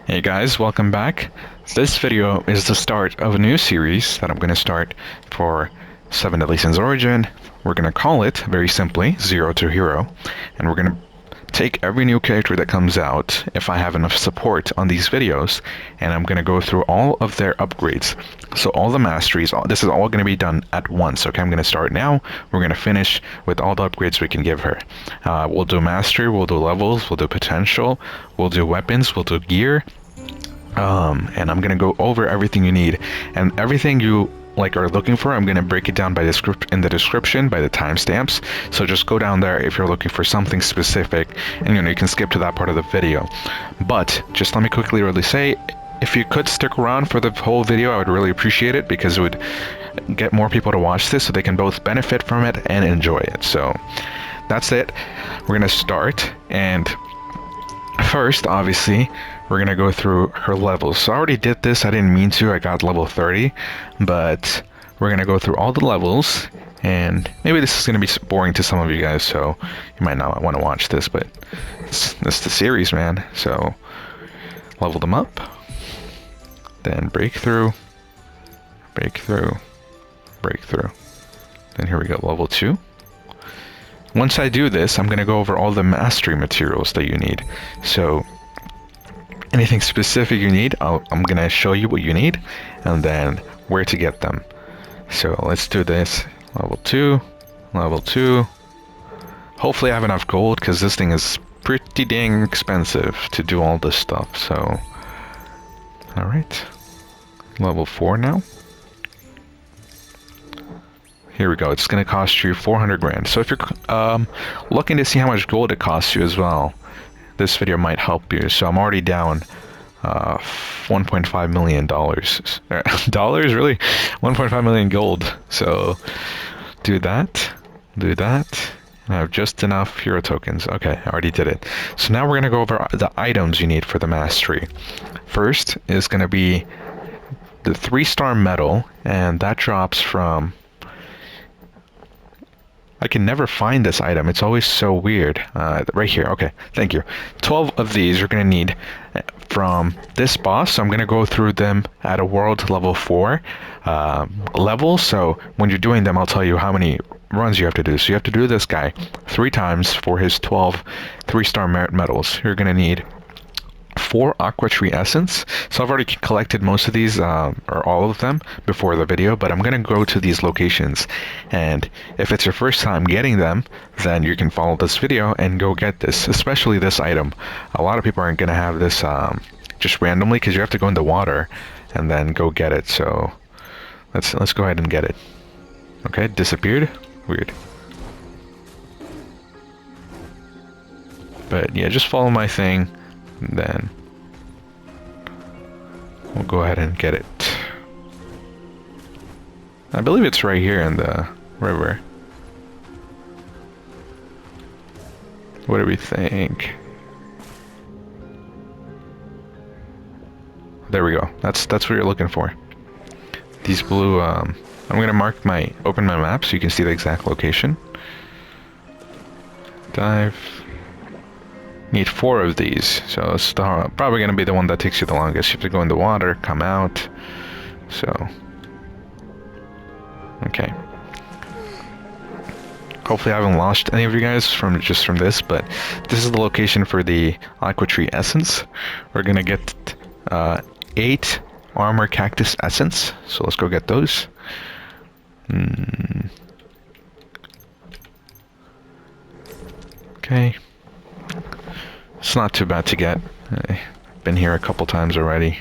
Hey guys, welcome back. This video is the start of a new series that I'm going to start for 7 Deadly Sins Origin. We're going to call it, very simply, Zero to Hero. And we're going to take every new character that comes out, if I have enough support on these videos, and I'm going to go through all of their upgrades. So all the masteries, this is all going to be done at once, okay? I'm going to start now. We're going to finish with all the upgrades we can give her. We'll do mastery, we'll do levels, we'll do potential, we'll do weapons, we'll do gear, and I'm gonna go over everything you need, and everything you are looking for. I'm gonna break it down by in the description by the timestamps. So just go down there if you're looking for something specific, and you can skip to that part of the video. But just let me quickly really say, if you could stick around for the whole video, I would really appreciate it, because it would get more people to watch this so they can both benefit from it and enjoy it. So that's it. We're gonna start, and first, obviously, we're going to go through her levels. So I already did this. I didn't mean to. I got level 30. But we're going to go through all the levels. And maybe this is going to be boring to some of you guys, so you might not want to watch this. But it's the series, man. So level them up. Then breakthrough. Breakthrough. Breakthrough. Then here we go, level 2. Once I do this, I'm going to go over all the mastery materials that you need. So anything specific you need, I'm going to show you what you need and then where to get them. So let's do this. Level 2, level 2. Hopefully I have enough gold, because this thing is pretty dang expensive to do all this stuff. So, alright. Level 4 now. Here we go. It's going to cost you 400 grand. So if you're looking to see how much gold it costs you as well, this video might help you. So I'm already down $1.5 million. Dollars? Really? 1.5 million gold. So do that. Do that. I have just enough hero tokens. Okay, I already did it. So now we're going to go over the items you need for the mastery. First is going to be the 3-star medal, and that drops from... I can never find this item. It's always so weird. Right here. Okay, thank you. 12 of these you're going to need from this boss. So I'm going to go through them at a world level 4 level. So when you're doing them, I'll tell you how many runs you have to do. So you have to do this guy 3 times for his 12 3-star merit medals. You're going to need 4 Aqua Tree Essence. So I've already collected most of these, or all of them, before the video, but I'm going to go to these locations, and if it's your first time getting them, then you can follow this video and go get this, especially this item. A lot of people aren't going to have this just randomly, because you have to go in the water and then go get it. So let's go ahead and get it. Okay, disappeared. Weird. But yeah, just follow my thing, and then we'll go ahead and get it. I believe it's right here in the river. What do we think? There we go. That's what you're looking for. These blue, I'm gonna open my map so you can see the exact location. Dive. Need 4 of these, so it's probably going to be the one that takes you the longest. You have to go in the water, come out. So, okay. Hopefully I haven't lost any of you guys from this, but this is the location for the Aqua Tree Essence. We're going to get 8 Armor Cactus Essence, so let's go get those. Okay. It's not too bad to get. I've been here a couple times already.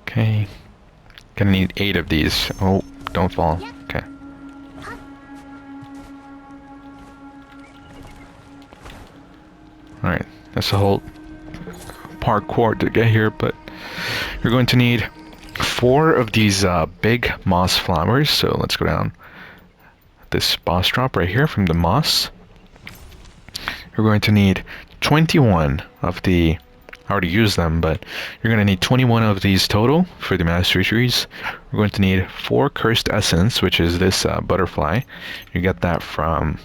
Okay. Gonna need 8 of these. Oh, don't fall. Okay. Alright, that's the whole parkour to get here, but you're going to need 4 of these big moss flowers. So let's go down this boss drop right here from the moss. You're going to need 21 of the I already used them, but you're going to need 21 of these total for the mastery trees. We're going to need 4 cursed essence, which is this butterfly. You get that from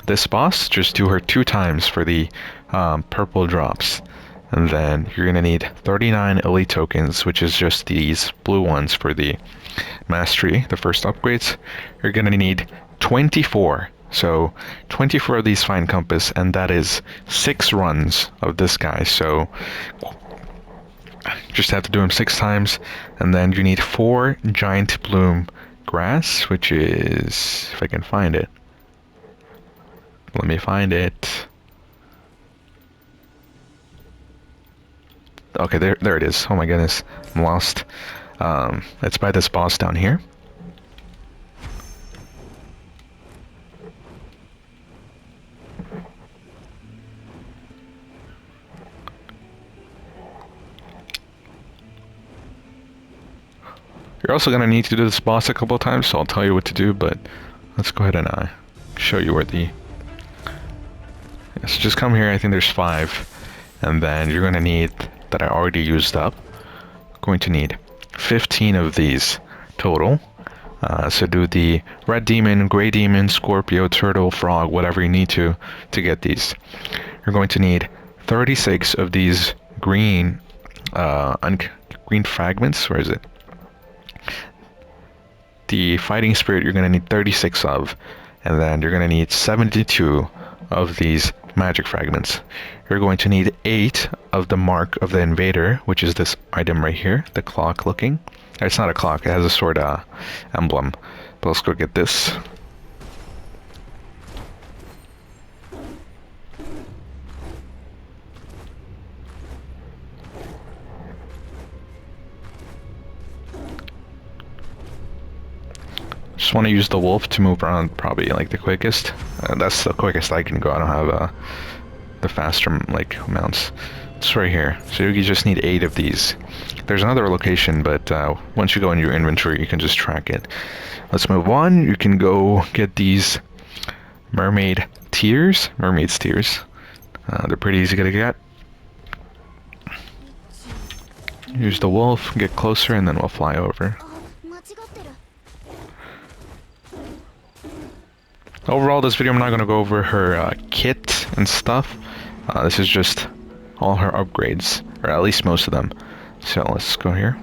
this boss. Just do her 2 times for the purple drops. And then you're going to need 39 elite tokens, which is just these blue ones for the mastery, the first upgrades. You're going to need 24. So 24 of these fine compass, and that is 6 runs of this guy. So just have to do him 6 times. And then you need 4 giant bloom grass, which is, if I can find it. Let me find it. Okay, there it is. Oh my goodness, I'm lost. It's by this boss down here. You're also going to need to do this boss a couple of times, so I'll tell you what to do, but let's go ahead and show you where the... So just come here, I think there's 5, and then you're going to need, that I already used up, going to need 15 of these total. So do the red demon, gray demon, scorpio, turtle, frog, whatever you need to get these. You're going to need 36 of these green green fragments. Where is it? The fighting spirit you're going to need 36 of, and then you're going to need 72 of these magic fragments. You're going to need 8 of the mark of the invader, which is this item right here, the clock looking. It's not a clock, it has a sword emblem. But let's go get this. Just want to use the wolf to move around, probably like the quickest. That's the quickest I can go. I don't have the faster like mounts. It's right here. So you just need 8 of these. There's another location, but once you go in your inventory, you can just track it. Let's move on. You can go get these mermaid's tears. They're pretty easy to get. Use the wolf, get closer, and then we'll fly over. Overall, this video I'm not going to go over her kit and stuff. This is just all her upgrades, or at least most of them. So let's go here.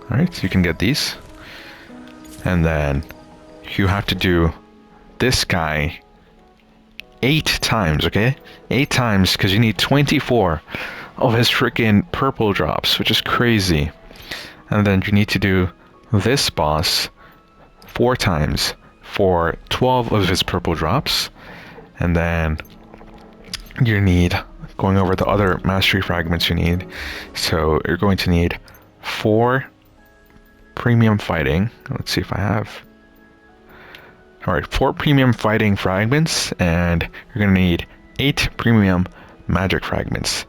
Alright, so you can get these. And then you have to do this guy 8 times, okay? 8 times, because you need 24 of his freaking purple drops, which is crazy. And then you need to do this boss 4 times for 12 of his purple drops. And then you need, going over the other mastery fragments you need, so you're going to need 4 premium fighting. Let's see if I have. Alright, 4 premium fighting fragments, and you're going to need 8 premium magic fragments.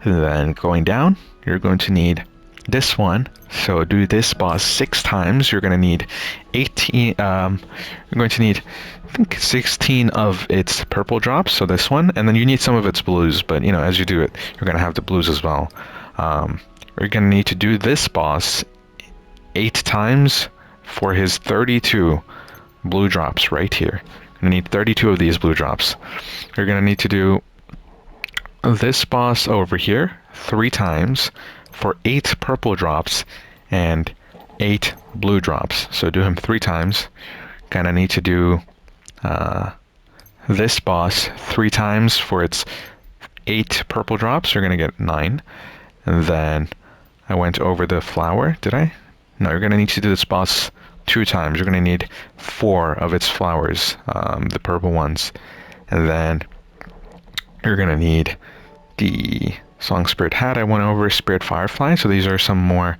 And then going down, you're going to need this one. So do this boss 6 times. You're going to need 18. You're going to need, I think, 16 of its purple drops. So this one, and then you need some of its blues. But you know, as you do it, you're going to have the blues as well. You're going to need to do this boss 8 times for his 32 blue drops right here. You're going to need 32 of these blue drops. You're going to need to do this boss over here 3 times for 8 purple drops and 8 blue drops. So do him 3 times. Gonna need to do this boss 3 times for its 8 purple drops. You're gonna get 9. And then I went over the flower. Did I? No, you're gonna need to do this boss 2 times. You're gonna need 4 of its flowers, the purple ones. And then you're gonna need the Song Spirit Hat. I went over Spirit Firefly, so these are some more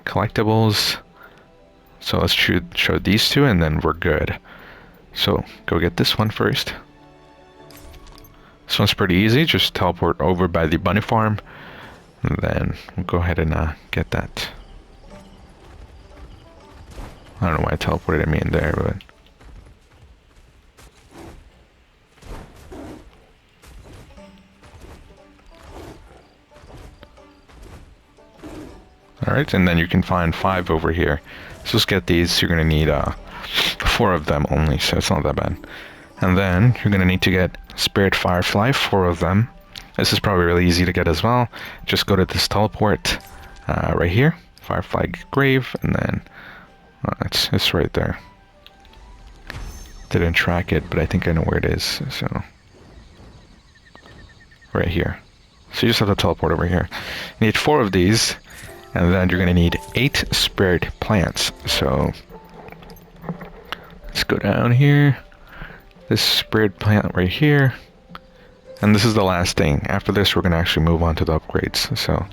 collectibles. So let's show these 2, and then we're good. So go get this one first. This one's pretty easy. Just teleport over by the bunny farm, and then we'll go ahead and get that. I don't know why I teleported me in there, but Alright, and then you can find 5 over here. So let's get these. You're going to need 4 of them only, so it's not that bad. And then you're going to need to get Spirit Firefly, 4 of them. This is probably really easy to get as well. Just go to this teleport right here, Firefly Grave, and then it's right there. Didn't track it, but I think I know where it is, so... Right here. So you just have to teleport over here. You need 4 of these, and then you're going to need 8 spirit plants. So let's go down here. This spirit plant right here. And this is the last thing. After this, we're going to actually move on to the upgrades. So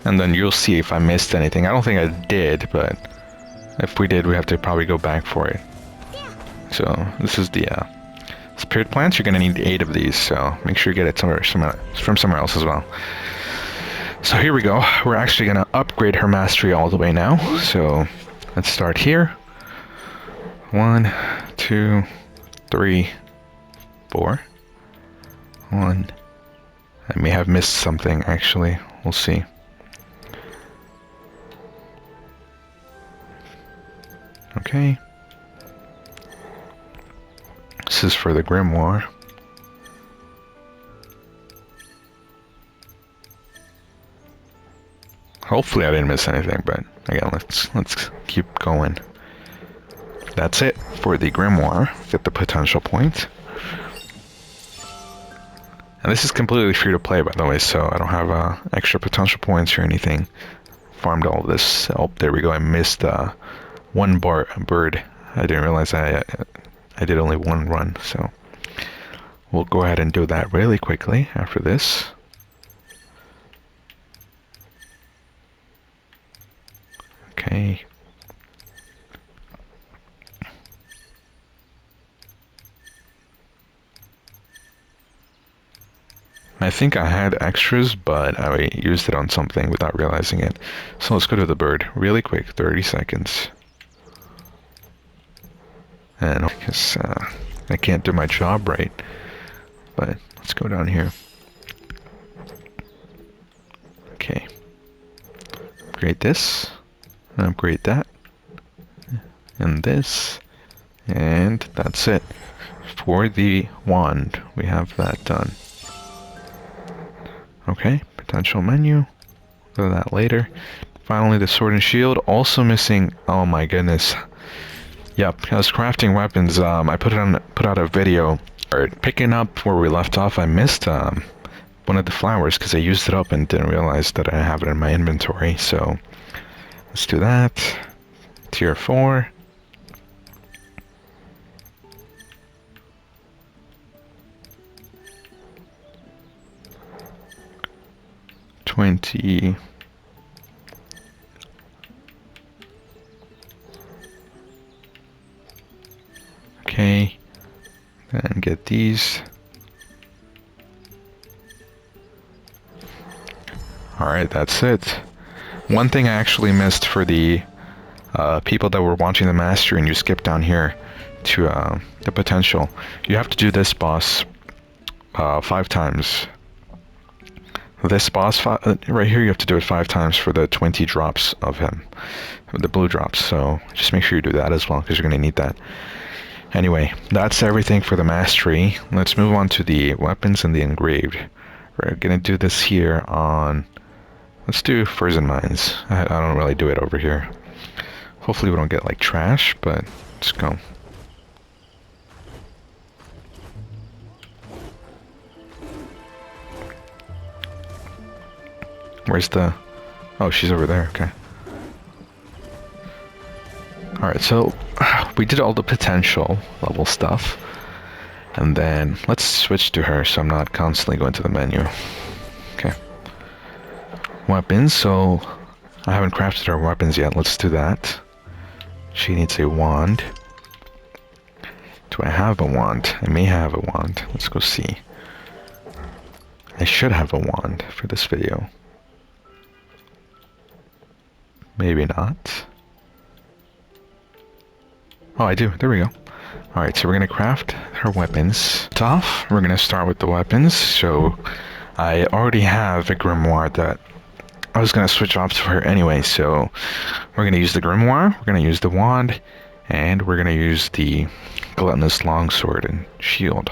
and then you'll see if I missed anything. I don't think I did, but if we did, we have to probably go back for it. So this is the spirit plants. You're going to need 8 of these, so make sure you get it from somewhere else as well. So here we go. We're actually going to upgrade her mastery all the way now. So let's start here. 1, 2, 3, 4. 1. I may have missed something, actually. We'll see. Okay. This is for the grimoire. Hopefully I didn't miss anything, but again, let's keep going. That's it for the grimoire. Get the potential point. And this is completely free to play, by the way, so I don't have extra potential points or anything. Farmed all this. Oh, there we go. I missed 1 bird. I didn't realize I did only 1 run, so we'll go ahead and do that really quickly after this. Okay. I think I had extras, but I used it on something without realizing it. So let's go to the bird really quick, 30 seconds. And because I can't do my job right, but let's go down here. Okay. Upgrade this, and upgrade that, and this, and that's it. For the wand, we have that done. Okay, potential menu. Go to that later. Finally, the sword and shield. Also missing. Oh my goodness. Yep, I was crafting weapons. I put out a video. Picking up where we left off, I missed one of the flowers because I used it up and didn't realize that I have it in my inventory. So let's do that. Tier 4. $20. Okay, then get these. Alright, that's it. One thing I actually missed for the people that were watching the mastery and you skip down here to the potential. You have to do this boss 5 times. This boss right here, you have to do it 5 times for the 20 drops of him, the blue drops. So just make sure you do that as well, because you're going to need that. Anyway, that's everything for the mastery. Let's move on to the weapons and the engraved. We're going to do this here on... Let's do frozen mines. I don't really do it over here. Hopefully we don't get like trash, but let's go. Where's the... Oh, she's over there, okay. Alright, so we did all the potential level stuff. And then let's switch to her so I'm not constantly going to the menu. Okay. Weapons, so I haven't crafted her weapons yet. Let's do that. She needs a wand. Do I have a wand? I may have a wand. Let's go see. I should have a wand for this video. Maybe not. Oh, I do. There we go. Alright, so we're gonna craft her weapons. Off, we're gonna start with the weapons. So I already have a grimoire that I was gonna switch off to her anyway, so we're gonna use the grimoire, we're gonna use the wand, and we're gonna use the gluttonous longsword and shield.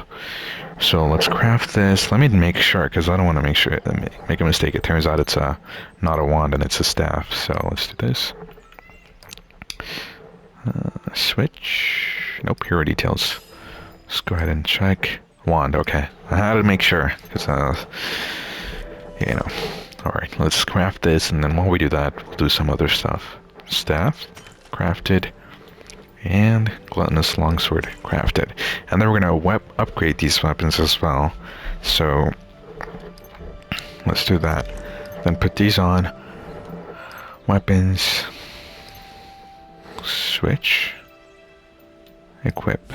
So let's craft this. Let me make sure, because I don't want to make a mistake. It turns out it's not a wand and it's a staff. So let's do this. Switch. Nope, hero details. Let's go ahead and check. Wand, okay. I had to make sure, because, you know. Alright, let's craft this, and then while we do that, we'll do some other stuff. Staff, crafted, and gluttonous longsword, crafted. And then we're going to upgrade these weapons as well. So, let's do that. Then put these on. Weapons. Switch. Equip.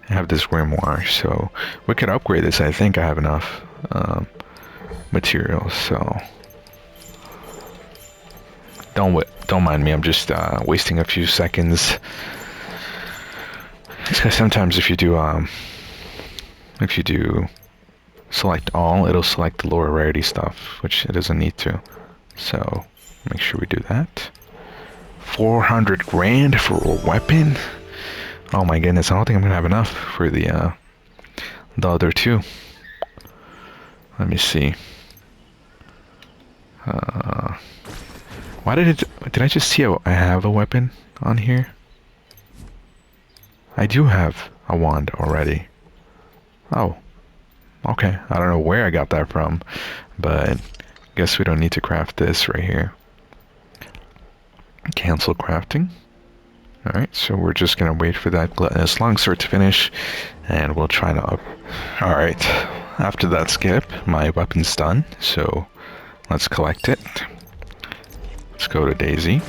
I have this grimoire, so we could upgrade this. I think I have enough materials, so don't mind me. I'm just wasting a few seconds. Because sometimes if you do select all, it'll select the lower rarity stuff, which it doesn't need to. So make sure we do that. 400 grand for a weapon? Oh my goodness, I don't think I'm gonna have enough for the other two. Let me see. Why did I just see I have a weapon on here? I do have a wand already. Oh. Okay, I don't know where I got that from, but I guess we don't need to craft this right here. Cancel crafting. Alright, so we're just gonna wait for that gluttonous longsword to finish, and we'll try to Alright, after that skip, my weapon's done, so let's collect it. Let's go to Daisy.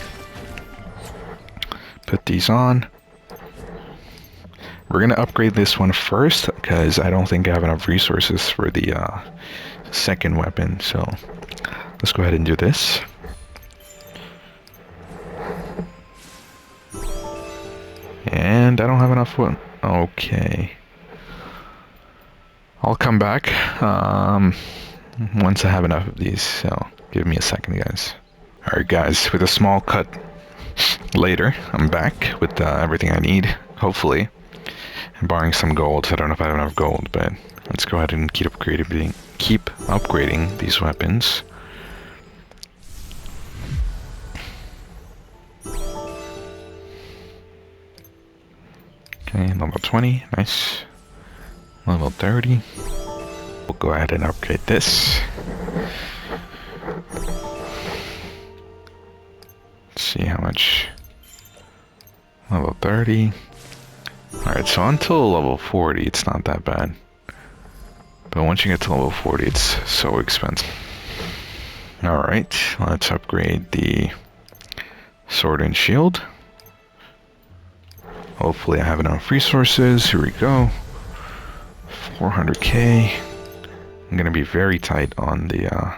Put these on. We're gonna upgrade this one first, because I don't think I have enough resources for the second weapon, so let's go ahead and do this. And I don't have enough wood. Okay. I'll come back once I have enough of these, so give me a second, guys. Alright, guys, with a small cut later, I'm back with everything I need, hopefully. And barring some gold. I don't know if I have enough gold, but let's go ahead and keep upgrading these weapons. Okay, level 20, nice. Level 30. We'll go ahead and upgrade this. Let's see how much. Level 30. Alright, so until level 40, it's not that bad. But once you get to level 40, it's so expensive. Alright, let's upgrade the sword and shield. Hopefully I have enough resources. Here we go. 400k. I'm gonna be very tight on the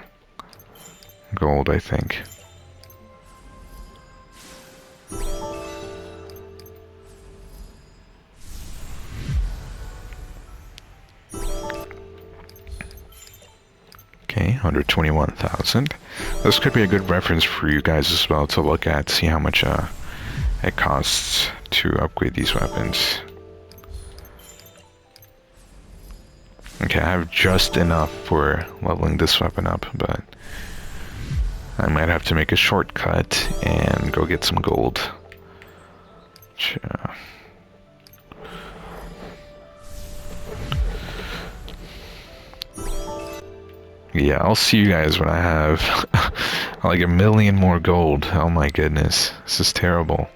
gold, I think. Okay, 121,000. This could be a good reference for you guys as well to look at, see how much it costs to upgrade these weapons. Okay, I have just enough for leveling this weapon up, but I might have to make a shortcut and go get some gold. Yeah, I'll see you guys when I have like 1 million more gold. Oh my goodness, this is terrible.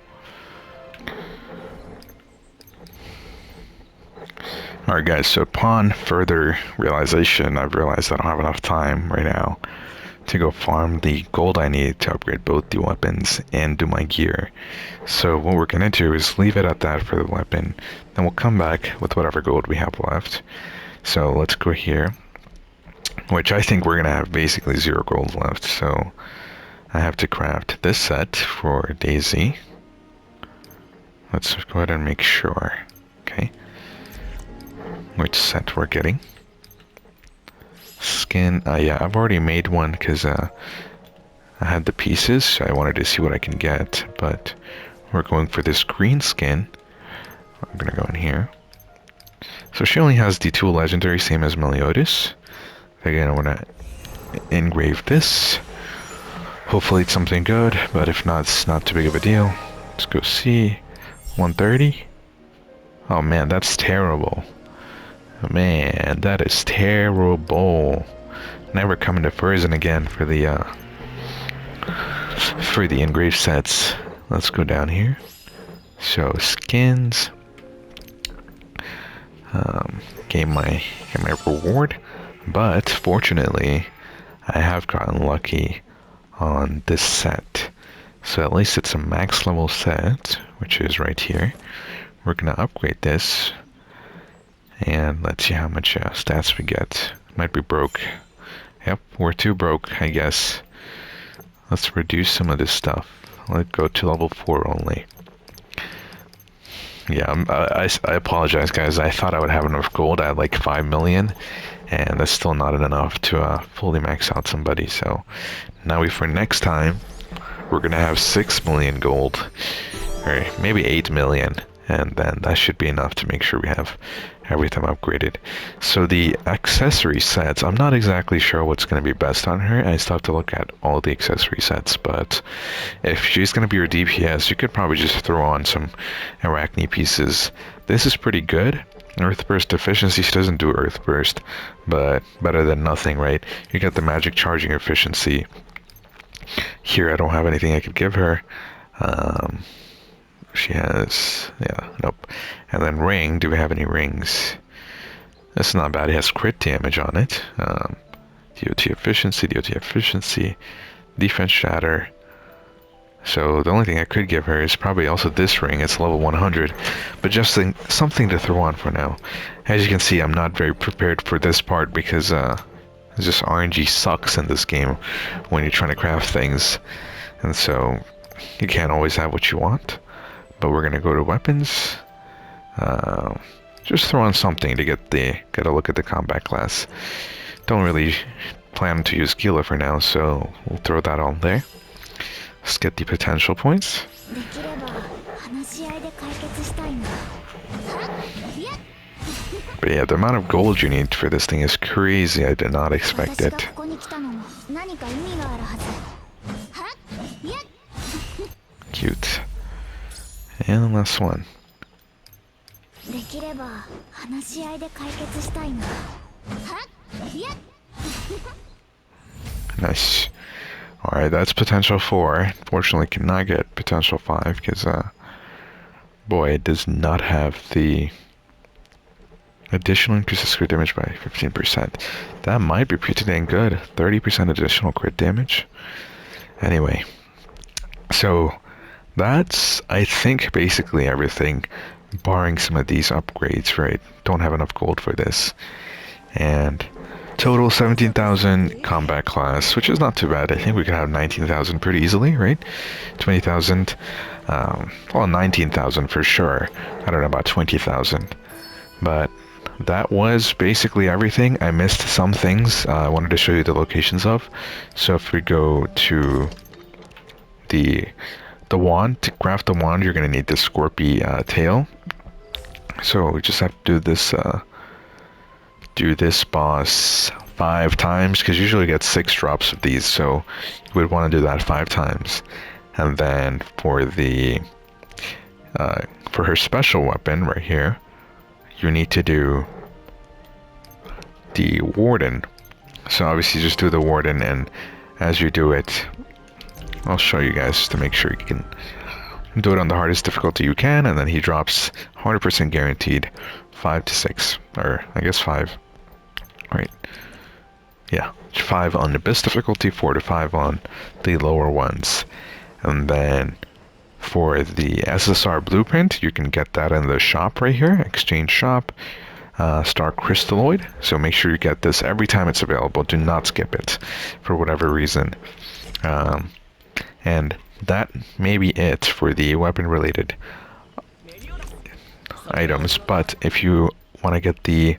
Alright guys, so upon further realization, I've realized I don't have enough time right now to go farm the gold I need to upgrade both the weapons and do my gear. So what we're going to do is leave it at that for the weapon, then we'll come back with whatever gold we have left. So let's go here, which I think we're going to have basically 0 gold left, so I have to craft this set for Daisy. Let's go ahead and make sure. which set we're getting. Skin, yeah, I've already made one because I had the pieces, so I wanted to see what I can get, but we're going for this green skin. I'm gonna go in here. So she only has the 2 legendary, same as Meliodas. Again, I'm gonna engrave this. Hopefully it's something good, but if not, it's not too big of a deal. Let's go see. 130? Oh man, that's terrible. Man, that is terrible. Never coming to Frozen again for the engraved sets. Let's go down here. So skins. Get my reward, but fortunately, I have gotten lucky on this set. So at least it's a max level set, which is right here. We're gonna upgrade this, and let's see how much stats we get. Might be broke. Yep, we're too broke, I guess. Let's reduce some of this stuff. Let's go to level 4 only. Yeah, I apologize, guys. I thought I would have enough gold. I had like 5 million, and that's still not enough to fully max out somebody. So now for next time, we're gonna have 6 million gold, or maybe 8 million, and then that should be enough to make sure we have everything upgraded. So the accessory sets, I'm not exactly sure what's going to be best on her. I still have to look at all the accessory sets, but if she's going to be your DPS, you could probably just throw on some Arachne pieces. This is pretty good. Earth Burst efficiency, she doesn't do Earth Burst, but better than nothing, right? You got the magic charging efficiency. Here I don't have anything I could give her. She has, yeah, nope. And then ring, do we have any rings? That's not bad, it has crit damage on it. DOT efficiency, defense shatter. So the only thing I could give her is probably also this ring, it's level 100. But just something to throw on for now. As you can see, I'm not very prepared for this part because it's just RNG sucks in this game when you're trying to craft things. And so you can't always have what you want. But we're gonna go to weapons. Just throw on something to get a look at the combat class. Don't really plan to use Gila for now, so we'll throw that on there. Let's get the potential points. But yeah, the amount of gold you need for this thing is crazy. I did not expect it. Cute. And the last one. Nice. Alright, that's potential 4. Fortunately, cannot get potential 5 because, boy, it does not have the additional increases crit damage by 15%. That might be pretty dang good. 30% additional crit damage. Anyway, so that's, I think, basically everything, barring some of these upgrades, right? Don't have enough gold for this. And total 17,000 combat class, which is not too bad. I think we could have 19,000 pretty easily, right? 20,000, well, 19,000 for sure. I don't know about 20,000. But that was basically everything. I missed some things I wanted to show you the locations of. So if we go to the wand, to craft the wand, you're going to need the Scorpy tail. So we just have to do this boss 5 times, because usually you get 6 drops of these, so you would want to do that 5 times. And then for the for her special weapon right here, you need to do the Warden. So obviously just do the Warden, and as you do it, I'll show you guys to make sure you can do it on the hardest difficulty you can, and then he drops 100% guaranteed 5 to 6, or I guess 5. Right. Yeah, 5 on the best difficulty, 4 to 5 on the lower ones. And then for the SSR blueprint, you can get that in the shop right here, exchange shop, Star Crystalloid. So make sure you get this every time it's available. Do not skip it for whatever reason. And that may be it for the weapon related items, but if you want to get the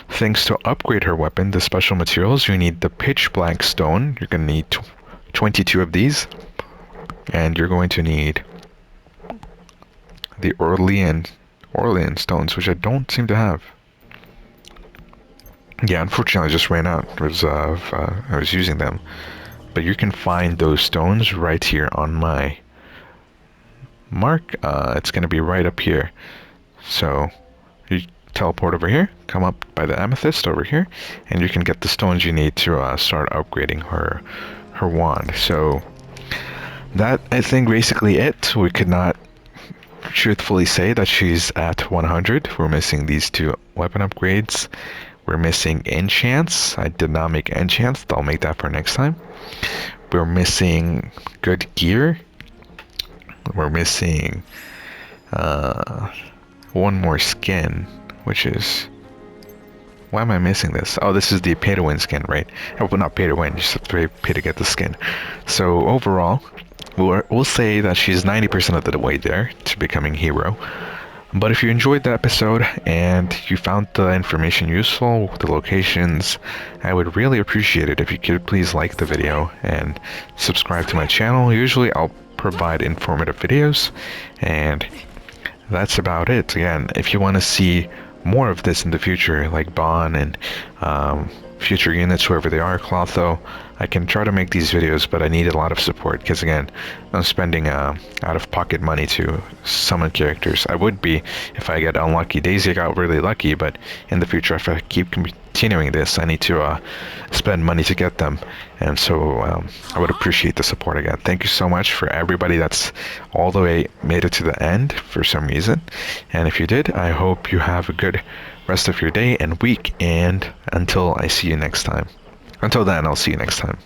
things to upgrade her weapon, the special materials, you need the pitch black stone. You're going to need 22 of these. And you're going to need the Orlean stones, which I don't seem to have. Yeah, unfortunately I just ran out because I was using them. But you can find those stones right here on my mark. It's going to be right up here. So you teleport over here, come up by the amethyst over here, and you can get the stones you need to start upgrading her wand. So that, I think, basically it. We could not truthfully say that she's at 100. We're missing these two weapon upgrades. We're missing enchants. I did not make enchants. I'll make that for next time. We're missing good gear. We're missing one more skin, which is... Why am I missing this? Oh, this is the pay to win skin, right? Well, not pay to win, you just have to pay to get the skin. So overall, we'll say that she's 90% of the way there to becoming hero. But if you enjoyed the episode and you found the information useful, the locations, I would really appreciate it if you could please like the video and subscribe to my channel. Usually I'll provide informative videos, and that's about it. Again, if you want to see more of this in the future, like Bon and future units, whoever they are, Clotho, I can try to make these videos, but I need a lot of support because, again, I'm spending out-of-pocket money to summon characters. I would be if I get unlucky. Daisy got really lucky, but in the future, if I keep continuing this, I need to spend money to get them, and so I would appreciate the support again. Thank you so much for everybody that's all the way made it to the end for some reason, and if you did, I hope you have a good rest of your day and week, and until I see you next time. Until then, I'll see you next time.